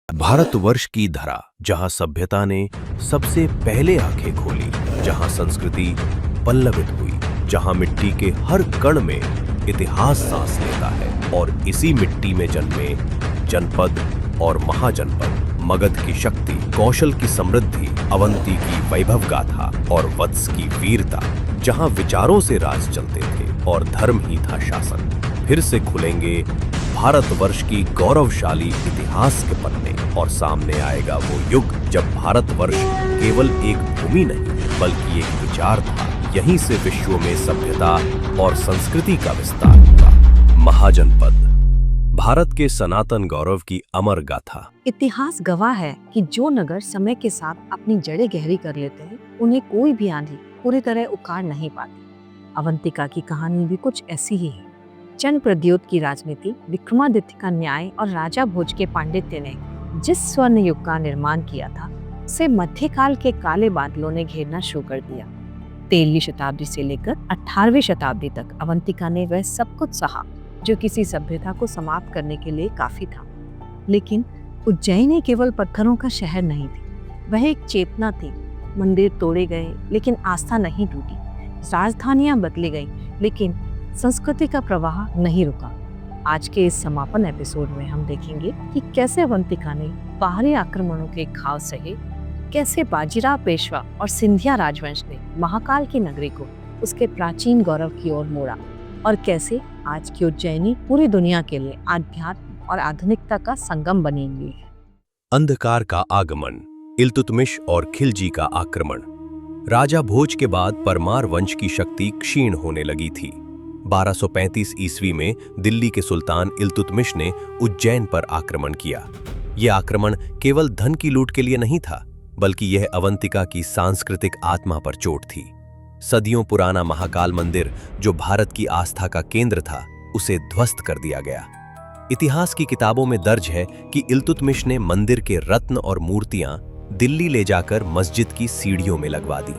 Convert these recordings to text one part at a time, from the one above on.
भारतवर्ष की धरा, जहां सभ्यता ने सबसे पहले आंखें खोली, जहां संस्कृति पल्लवित हुई, जहां मिट्टी के हर कण में इतिहास सांस लेता है, और इसी मिट्टी में जन्मे जनपद और महाजनपद, मगध की शक्ति, कौशल की समृद्धि, अवंती की वैभव गाथा और वत्स की वीरता, जहां विचारों से राज चलते थे और धर्म ही था शासन। फिर से खुलेंगे भारतवर्ष की गौरवशाली इतिहास के पन्ने, और सामने आएगा वो युग जब भारतवर्ष केवल एक भूमि नहीं बल्कि एक विचार था। यहीं से विश्व में सभ्यता और संस्कृति का विस्तार हुआ। महाजनपद, भारत के सनातन गौरव की अमर गाथा। इतिहास गवाह है कि जो नगर समय के साथ अपनी जड़ें गहरी कर लेते हैं, उन्हें कोई भी आंधी पूरी तरह उखाड़ नहीं पाती। अवंतिका की कहानी भी कुछ ऐसी ही है। चंद प्रद्योत की राजनीति, विक्रमादित्य का न्याय और राजा भोज के पांडित्य ने जिस स्वर्ण युग का निर्माण किया था, उसे मध्यकाल के काले बादलों ने घेरना शुरू कर दिया। 13वीं शताब्दी से लेकर 18वीं शताब्दी तक अवंतिका ने वह सब कुछ सहा जो किसी सभ्यता को समाप्त करने के लिए काफी था। लेकिन उज्जैन केवल पत्थरों का शहर नहीं थी, वह एक चेतना थी। मंदिर तोड़े गए लेकिन आस्था नहीं टूटी, राजधानियां बदली गई लेकिन संस्कृति का प्रवाह नहीं रुका। आज के इस समापन एपिसोड में हम देखेंगे कि कैसे अवंतिका ने बाहरी आक्रमणों के घाव सहे, कैसे बाजीराव पेशवा और सिंधिया राजवंश ने महाकाल की नगरी को उसके प्राचीन गौरव की ओर मोड़ा, और कैसे आज की उज्जैनी पूरी दुनिया के लिए आध्यात्म और आधुनिकता का संगम बनी हुई है। अंधकार का आगमन, इल्तुतमिश और खिलजी का आक्रमण। राजा भोज के बाद परमार वंश की शक्ति क्षीण होने लगी थी। 1235 ईस्वी में दिल्ली के सुल्तान इल्तुतमिश ने उज्जैन पर आक्रमण किया। यह आक्रमण केवल धन की लूट के लिए नहीं था, बल्कि यह अवंतिका की सांस्कृतिक आत्मा पर चोट थी। सदियों पुराना महाकाल मंदिर, जो भारत की आस्था का केंद्र था, उसे ध्वस्त कर दिया गया। इतिहास की किताबों में दर्ज है कि इल्तुतमिश ने मंदिर के रत्न और मूर्तियां दिल्ली ले जाकर मस्जिद की सीढ़ियों में लगवा दी।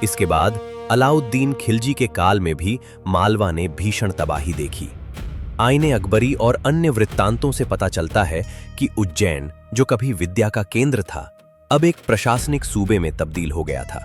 इसके बाद अलाउद्दीन खिलजी के काल में भी मालवा ने भीषण तबाही देखी। आईने अकबरी और अन्य वृत्तांतों से पता चलता है कि उज्जैन, जो कभी विद्या का केंद्र था, अब एक प्रशासनिक सूबे में तब्दील हो गया था।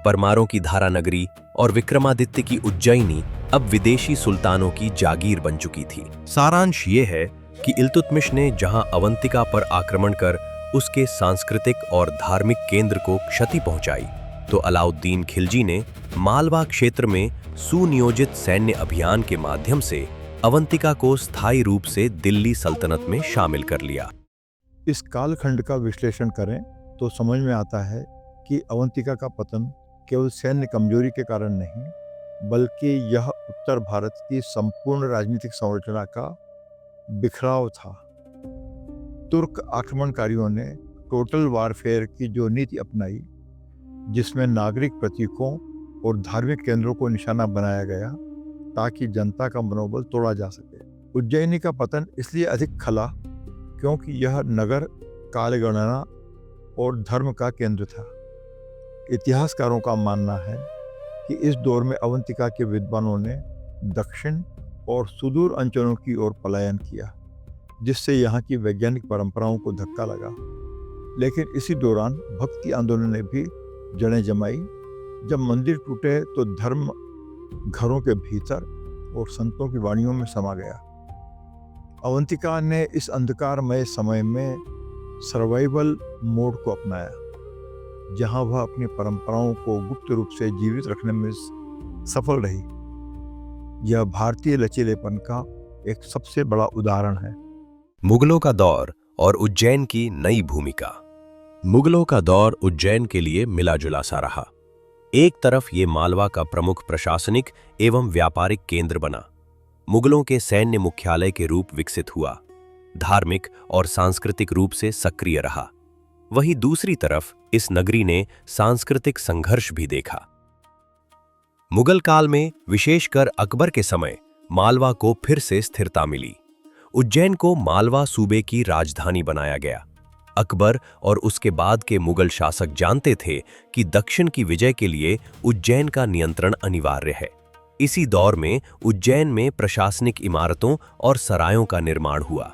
परमारों की धारा नगरी और विक्रमादित्य की उज्जैनी अब विदेशी सुल्तानों की जागीर बन चुकी थी। सारांश ये है कि इल्तुतमिश ने जहां अवंतिका पर आक्रमण कर उसके सांस्कृतिक और धार्मिक केंद्र को क्षति पहुंचाई, तो अलाउद्दीन खिलजी ने मालवा क्षेत्र में सुनियोजित सैन्य अभियान के माध्यम से अवंतिका को स्थायी रूप से दिल्ली सल्तनत में शामिल कर लिया। इस कालखंड का विश्लेषण करें तो समझ में आता है कि अवंतिका का पतन केवल सैन्य कमजोरी के कारण नहीं, बल्कि यह उत्तर भारत की संपूर्ण राजनीतिक संरचना का बिखराव था। तुर्क आक्रमणकारियों ने टोटल वारफेयर की जो नीति अपनाई, जिसमें नागरिक प्रतीकों और धार्मिक केंद्रों को निशाना बनाया गया ताकि जनता का मनोबल तोड़ा जा सके। उज्जैनी का पतन इसलिए अधिक खला क्योंकि यह नगर कालगणना और धर्म का केंद्र था। इतिहासकारों का मानना है कि इस दौर में अवंतिका के विद्वानों ने दक्षिण और सुदूर अंचलों की ओर पलायन किया, जिससे यहाँ की वैज्ञानिक परंपराओं को धक्का लगा। लेकिन इसी दौरान भक्ति आंदोलन ने भी जड़ें जमाई। जब मंदिर टूटे तो धर्म घरों के भीतर और संतों की वाणियों में समा गया। अवंतिका ने इस अंधकारमय समय में सर्वाइवल मोड को अपनाया, जहां वह अपनी परंपराओं को गुप्त रूप से जीवित रखने में सफल रही। यह भारतीय लचीलेपन का एक सबसे बड़ा उदाहरण है। मुगलों का दौर और उज्जैन की नई भूमिका। मुगलों का दौर उज्जैन के लिए मिला जुला सा रहा। एक तरफ ये मालवा का प्रमुख प्रशासनिक एवं व्यापारिक केंद्र बना, मुगलों के सैन्य मुख्यालय के रूप विकसित हुआ, धार्मिक और सांस्कृतिक रूप से सक्रिय रहा। वहीं दूसरी तरफ इस नगरी ने सांस्कृतिक संघर्ष भी देखा। मुगल काल में, विशेषकर अकबर के समय, मालवा को फिर से स्थिरता मिली। उज्जैन को मालवा सूबे की राजधानी बनाया गया। अकबर और उसके बाद के मुगल शासक जानते थे कि दक्षिण की विजय के लिए उज्जैन का नियंत्रण अनिवार्य है। इसी दौर में उज्जैन में प्रशासनिक इमारतों और सरायों का निर्माण हुआ।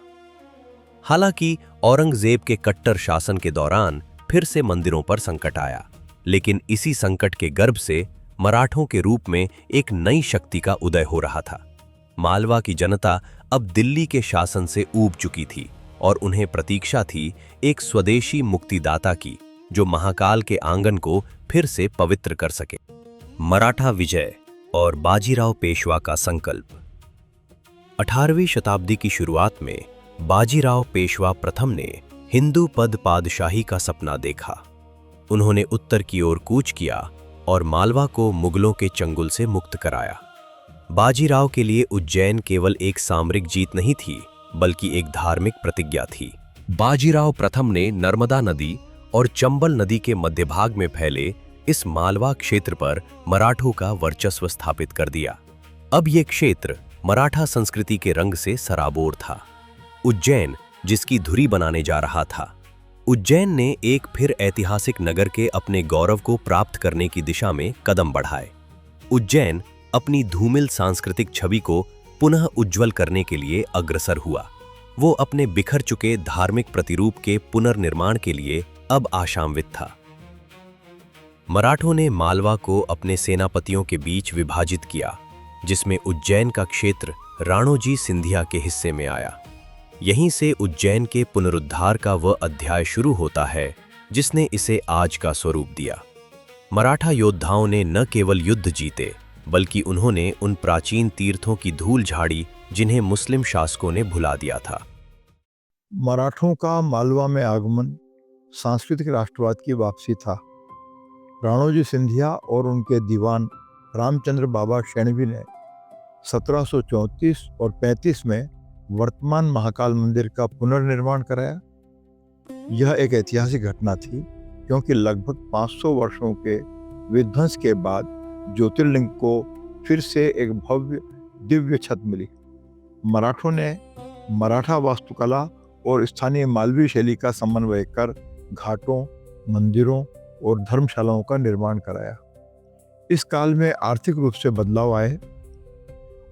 हालांकि औरंगजेब के कट्टर शासन के दौरान फिर से मंदिरों पर संकट आया, लेकिन इसी संकट के गर्भ से मराठों के रूप में एक नई शक्ति का उदय हो रहा था। मालवा की जनता अब दिल्ली के शासन से ऊब चुकी थी और उन्हें प्रतीक्षा थी एक स्वदेशी मुक्तिदाता की, जो महाकाल के आंगन को फिर से पवित्र कर सके। मराठा विजय और बाजीराव पेशवा का संकल्प। 18वीं शताब्दी की शुरुआत में बाजीराव पेशवा प्रथम ने हिंदू पद पादशाही का सपना देखा। उन्होंने उत्तर की ओर कूच किया और मालवा को मुगलों के चंगुल से मुक्त कराया। बाजीराव के लिए उज्जैन केवल एक सामरिक जीत नहीं थी, बल्कि एक धार्मिक प्रतिज्ञा थी। बाजीराव प्रथम ने नर्मदा नदी और चंबल नदी के मध्य भाग में फैले इस मालवा क्षेत्र पर मराठों का वर्चस्व स्थापित कर दिया। अब ये क्षेत्र मराठा संस्कृति के रंग से सराबोर था। उज्जैन जिसकी धुरी बनाने जा रहा था, उज्जैन ने एक फिर ऐतिहासिक नगर के अपने गौरव को प्राप्त करने की दिशा में कदम बढ़ाए। उज्जैन अपनी धूमिल सांस्कृतिक छवि को पुनः उज्जवल करने के लिए अग्रसर हुआ। वो अपने बिखर चुके धार्मिक प्रतिरूप के पुनर्निर्माण के लिए अब आशान्वित था। मराठों ने मालवा को अपने सेनापतियों के बीच विभाजित किया, जिसमें उज्जैन का क्षेत्र राणोजी सिंधिया के हिस्से में आया। यहीं से उज्जैन के पुनरुद्धार का वह अध्याय शुरू होता है जिसने इसे आज का स्वरूप दिया। मराठा योद्धाओं ने न केवल युद्ध जीते, बल्कि उन्होंने उन प्राचीन तीर्थों की धूल झाड़ी जिन्हें मुस्लिम शासकों ने भुला दिया था। मराठों का मालवा में आगमन सांस्कृतिक राष्ट्रवाद की वापसी था। राणोजी सिंधिया और उनके दीवान रामचंद्र बाबा शेणवी ने 1734 और 35 में वर्तमान महाकाल मंदिर का पुनर्निर्माण कराया। यह एक ऐतिहासिक घटना थी, क्योंकि लगभग 500 वर्षों के विध्वंस के बाद ज्योतिर्लिंग को फिर से एक भव्य दिव्य छत मिली। मराठों ने मराठा वास्तुकला और स्थानीय मालवी शैली का समन्वय कर घाटों, मंदिरों और धर्मशालाओं का निर्माण कराया। इस काल में आर्थिक रूप से बदलाव आए।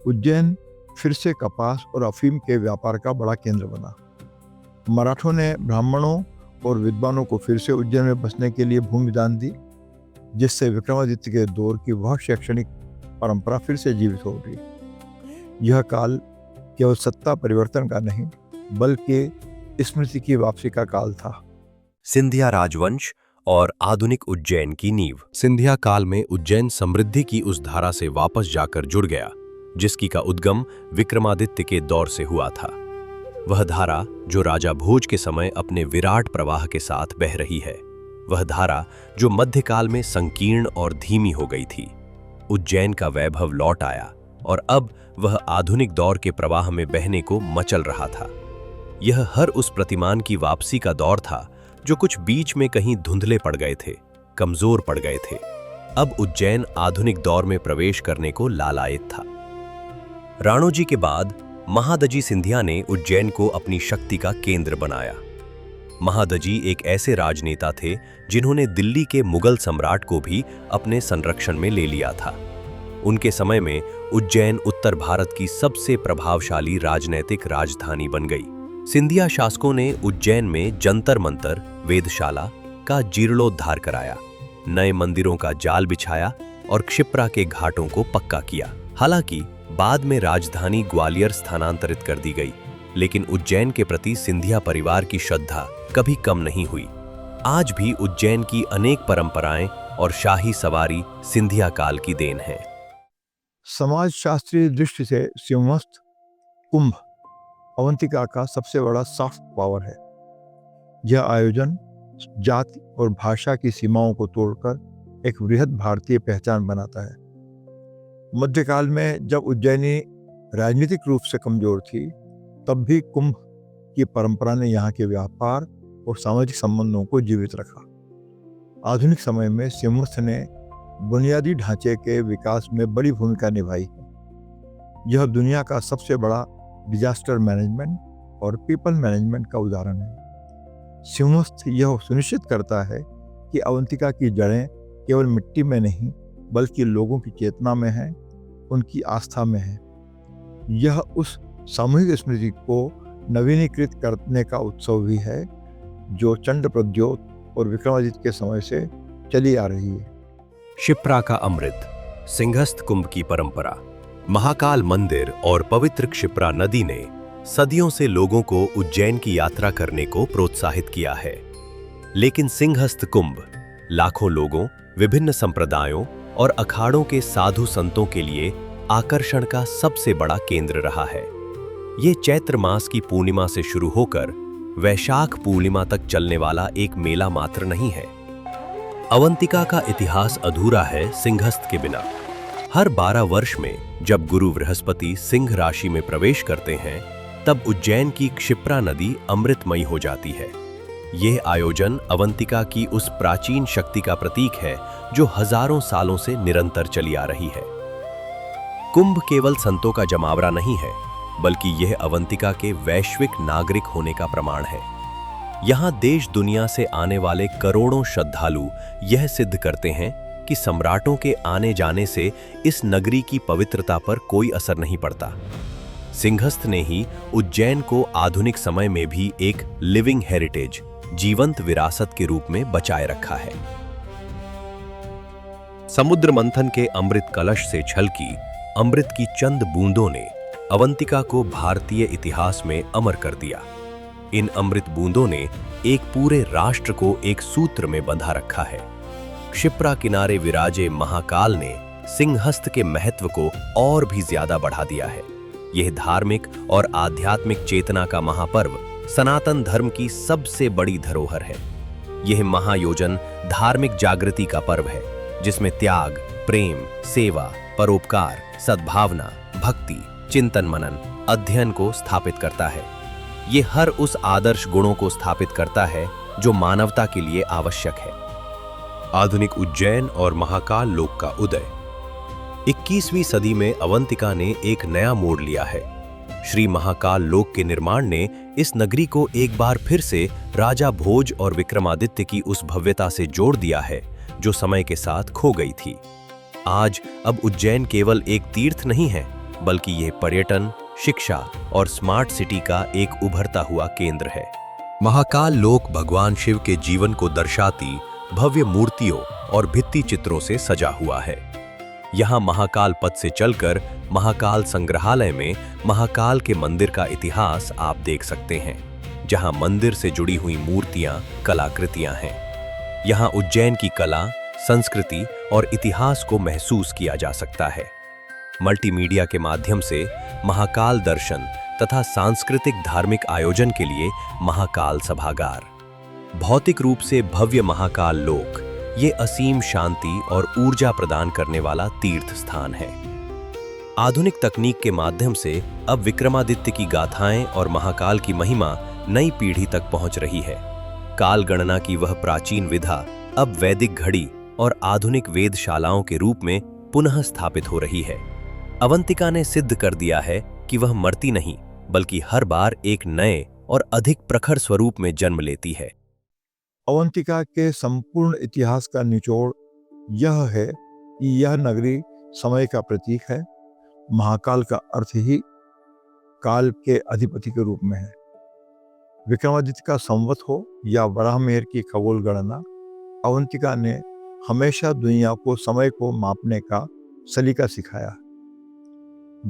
उज्जैन फिर से कपास और अफीम के व्यापार का बड़ा केंद्र बना। मराठों ने ब्राह्मणों और विद्वानों को फिर से उज्जैन में बसने के लिए भूमि दान दी, जिससे विक्रमादित्य के दौर की वह शैक्षणिक परंपरा फिर से जीवित हो गई। यह काल केवल सत्ता परिवर्तन का नहीं, बल्कि स्मृति की वापसी का काल था। सिंधिया राजवंश और आधुनिक उज्जैन की नींव। सिंधिया काल में उज्जैन समृद्धि की उस धारा से वापस जाकर जुड़ गया जिसकी का उद्गम विक्रमादित्य के दौर से हुआ था। वह धारा जो राजा भोज के समय अपने विराट प्रवाह के साथ बह रही है, वह धारा जो मध्यकाल में संकीर्ण और धीमी हो गई थी। उज्जैन का वैभव लौट आया और अब वह आधुनिक दौर के प्रवाह में बहने को मचल रहा था। यह हर उस प्रतिमान की वापसी का दौर था जो कुछ बीच में कहीं धुंधले पड़ गए थे, कमजोर पड़ गए थे। अब उज्जैन आधुनिक दौर में प्रवेश करने को लालायित था। राणोजी के बाद महादजी सिंधिया ने उज्जैन को अपनी शक्ति का केंद्र बनाया। महादजी एक ऐसे राजनेता थे जिन्होंने दिल्ली के मुगल सम्राट को भी अपने संरक्षण में ले लिया था। उनके समय में उज्जैन उत्तर भारत की सबसे प्रभावशाली राजनैतिक राजधानी बन गई। सिंधिया शासकों ने उज्जैन में जंतर मंतर, वेधशाला का जीर्णोद्धार कराया, नए मंदिरों का जाल बिछाया और क्षिप्रा के घाटों को पक्का किया। हालांकि बाद में राजधानी ग्वालियर स्थानांतरित कर दी गई, लेकिन उज्जैन के प्रति सिंधिया परिवार की श्रद्धा कभी कम नहीं हुई। आज भी उज्जैन की अनेक परंपराएं और शाही सवारी सिंधिया काल की देन है। समाजशास्त्रीय दृष्टि से सिंहस्थ कुंभ अवंतिका का सबसे बड़ा सॉफ्ट पावर है। यह आयोजन जाति और भाषा की सीमाओं को तोड़कर एक वृहद भारतीय पहचान बनाता है। मध्यकाल में जब उज्जैनी राजनीतिक रूप से कमजोर थी, तब भी कुंभ की परंपरा ने यहाँ के व्यापार और सामाजिक संबंधों को जीवित रखा। आधुनिक समय में सिंहस्थ ने बुनियादी ढांचे के विकास में बड़ी भूमिका निभाई है। यह दुनिया का सबसे बड़ा डिजास्टर मैनेजमेंट और पीपल मैनेजमेंट का उदाहरण है। सिंहस्थ यह सुनिश्चित करता है कि अवंतिका की जड़ें केवल मिट्टी में नहीं, बल्कि लोगों की चेतना में है, उनकी आस्था में है। यह उस सामूहिक स्मृति को नवीनीकृत करने का उत्सव भी है, जो चंड प्रद्योत और विक्रमादित्य के समय से चली आ रही है। शिप्रा का अमृत, सिंहस्थ कुंभ की परंपरा। महाकाल मंदिर और पवित्र क्षिप्रा नदी ने सदियों से लोगों को उज्जैन की यात्रा करने को प्रोत्साहित किया है। लेकिन सिंहस्थ कुंभ लाखों लोगों, विभिन्न संप्रदायों और अखाड़ों के साधु संतों के लिए आकर्षण का सबसे बड़ा केंद्र रहा है। ये चैत्र मास की पूर्णिमा से शुरू होकर वैशाख पूर्णिमा तक चलने वाला एक मेला मात्र नहीं है। अवंतिका का इतिहास अधूरा है सिंहस्थ के बिना। हर 12 वर्ष में जब गुरु बृहस्पति सिंह राशि में प्रवेश करते हैं, तब उज्जैन की क्षिप्रा नदी अमृतमयी हो जाती है। यह आयोजन अवंतिका की उस प्राचीन शक्ति का प्रतीक है जो हजारों सालों से निरंतर चली आ रही है। कुंभ केवल संतों का जमावड़ा नहीं है, बल्कि यह अवंतिका के वैश्विक नागरिक होने का प्रमाण है। यहां देश दुनिया से आने वाले करोड़ों श्रद्धालु यह सिद्ध करते हैं कि सम्राटों के आने जाने से इस नगरी की पवित्रता पर कोई असर नहीं पड़ता। सिंहस्थ ने ही उज्जैन को आधुनिक समय में भी एक लिविंग हेरिटेज, जीवंत विरासत के रूप में बचाए रखा है। समुद्र मंथन के अमृत कलश से छलकी अमृत की चंद बूंदों ने अवंतिका को भारतीय इतिहास में अमर कर दिया। इन अमृत बूंदों ने एक पूरे राष्ट्र को एक सूत्र में बंधा रखा है। क्षिप्रा किनारे विराजे महाकाल ने सिंहस्थ के महत्व को और भी ज्यादा बढ़ा दिया है। यह धार्मिक और आध्यात्मिक चेतना का महापर्व सनातन धर्म की सबसे बड़ी धरोहर है। यह महायोजन धार्मिक जागृति का पर्व है, जिसमें त्याग, प्रेम, सेवा, परोपकार, सद्भावना, भक्ति, चिंतन मनन, अध्ययन को स्थापित करता है। ये हर उस आदर्श गुणों को स्थापित करता है जो मानवता के लिए आवश्यक है। आधुनिक उज्जैन और महाकाल लोक का उदय। 21वीं सदी में अवंतिका ने एक नया मोड़ लिया है। श्री महाकाल लोक के निर्माण ने इस नगरी को एक बार फिर से राजा भोज और विक्रमादित्य की उस भव्यता से जोड़ दिया है जो समय के साथ खो गई थी। आज अब उज्जैन केवल एक तीर्थ नहीं है, बल्कि यह पर्यटन, शिक्षा और स्मार्ट सिटी का एक उभरता हुआ केंद्र है। महाकाल लोक भगवान शिव के जीवन को दर्शाती भव्य मूर्तियों और भित्ति चित्रों से सजा हुआ है। यहाँ महाकाल पथ से चलकर महाकाल संग्रहालय में महाकाल के मंदिर का इतिहास आप देख सकते हैं, जहाँ मंदिर से जुड़ी हुई मूर्तियां, कलाकृतियां हैं। यहाँ उज्जैन की कला, संस्कृति और इतिहास को महसूस किया जा सकता है। मल्टीमीडिया के माध्यम से महाकाल दर्शन तथा सांस्कृतिक धार्मिक आयोजन के लिए महाकाल सभागार। भौतिक रूप से भव्य महाकाल लोक ये असीम शांति और ऊर्जा प्रदान करने वाला तीर्थ स्थान है। आधुनिक तकनीक के माध्यम से अब विक्रमादित्य की गाथाएं और महाकाल की महिमा नई पीढ़ी तक पहुंच रही है। काल गणना की वह प्राचीन विधा अब वैदिक घड़ी और आधुनिक वेदशालाओं के रूप में पुनः स्थापित हो रही है। अवंतिका ने सिद्ध कर दिया है कि वह मरती नहीं, बल्कि हर बार एक नए और अधिक प्रखर स्वरूप में जन्म लेती है। अवंतिका के संपूर्ण इतिहास का निचोड़ यह है कि यह नगरी समय का प्रतीक है। महाकाल का अर्थ ही काल के अधिपति के रूप में है। विक्रमादित्य का संवत हो या वराहमिहिर की खगोल गणना, अवंतिका ने हमेशा दुनिया को समय को मापने का सलीका सिखाया।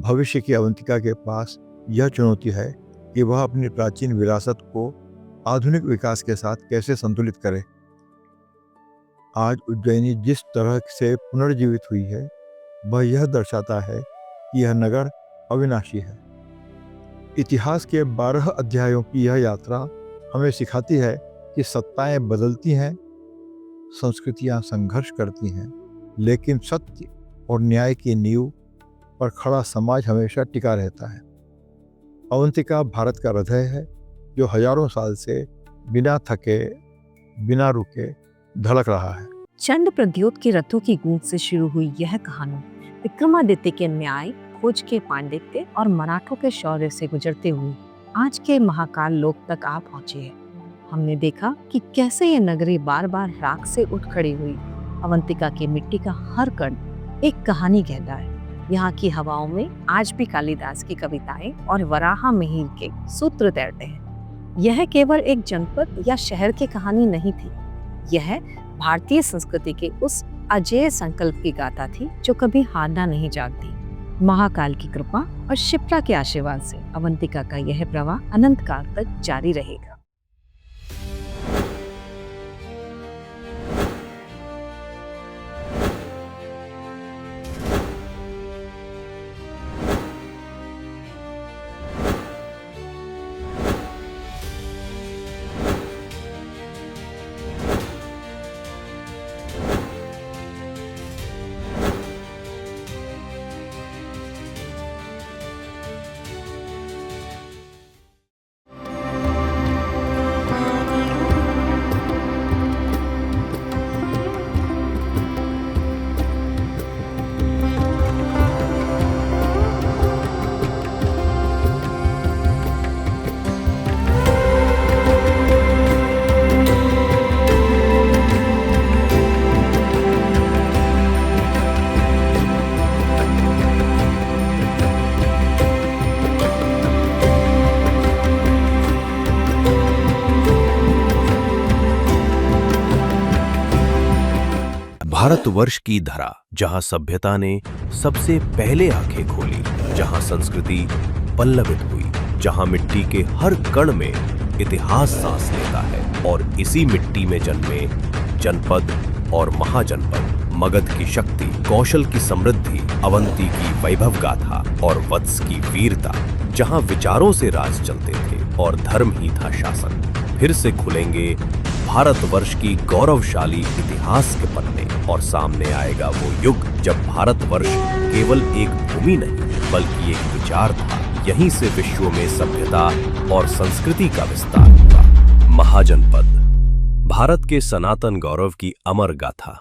भविष्य की अवंतिका के पास यह चुनौती है कि वह अपनी प्राचीन विरासत को आधुनिक विकास के साथ कैसे संतुलित करे। आज उज्जैनी जिस तरह से पुनर्जीवित हुई है, वह यह दर्शाता है कि यह नगर अविनाशी है। इतिहास के 12 अध्यायों की यह यात्रा हमें सिखाती है कि सत्ताएं बदलती हैं, संस्कृतियां संघर्ष करती हैं, लेकिन सत्य और न्याय की नींव पर खड़ा समाज हमेशा टिका रहता है। अवंतिका भारत का हृदय है, जो हजारों साल से बिना थके, बिना रुके धड़क रहा है। चंड प्रद्योत के रथों की गूंज से शुरू हुई यह कहानी विक्रमादित्य के न्याय, खोज के पांडित्य और मराठों के शौर्य से गुजरते हुए आज के महाकाल लोक तक आ पहुंची है। हमने देखा कि कैसे ये नगरी बार बार राख से उठ खड़ी हुई। अवंतिका की मिट्टी का हर कण एक कहानी कहता है। यहाँ की हवाओं में आज भी कालिदास की कविताएं और वराहा मिहिर के सूत्र तैरते हैं। यह केवल एक जनपद या शहर की कहानी नहीं थी, यह भारतीय संस्कृति के उस अजेय संकल्प की गाथा थी जो कभी हारना नहीं जानती। महाकाल की कृपा और शिप्रा के आशीर्वाद से अवंतिका का यह प्रवाह अनंत काल तक जारी रहेगा। भारतवर्ष की धरा, जहां सभ्यता ने सबसे पहले आंखें खोली, जहां संस्कृति पल्लवित हुई, जहां मिट्टी के हर कण में इतिहास सांस लेता है और इसी मिट्टी में जन्मे जनपद और महाजनपद, मगध की शक्ति, कौशल की समृद्धि, अवंती की वैभव गाथा और वत्स की वीरता, जहां विचारों से राज चलते थे और धर्म ही था शासन। फिर से खुलेंगे भारतवर्ष की गौरवशाली इतिहास के पन्ने और सामने आएगा वो युग जब भारतवर्ष केवल एक भूमि नहीं बल्कि एक विचार था। यहीं से विश्व में सभ्यता और संस्कृति का विस्तार हुआ। महाजनपद, भारत के सनातन गौरव की अमर गाथा।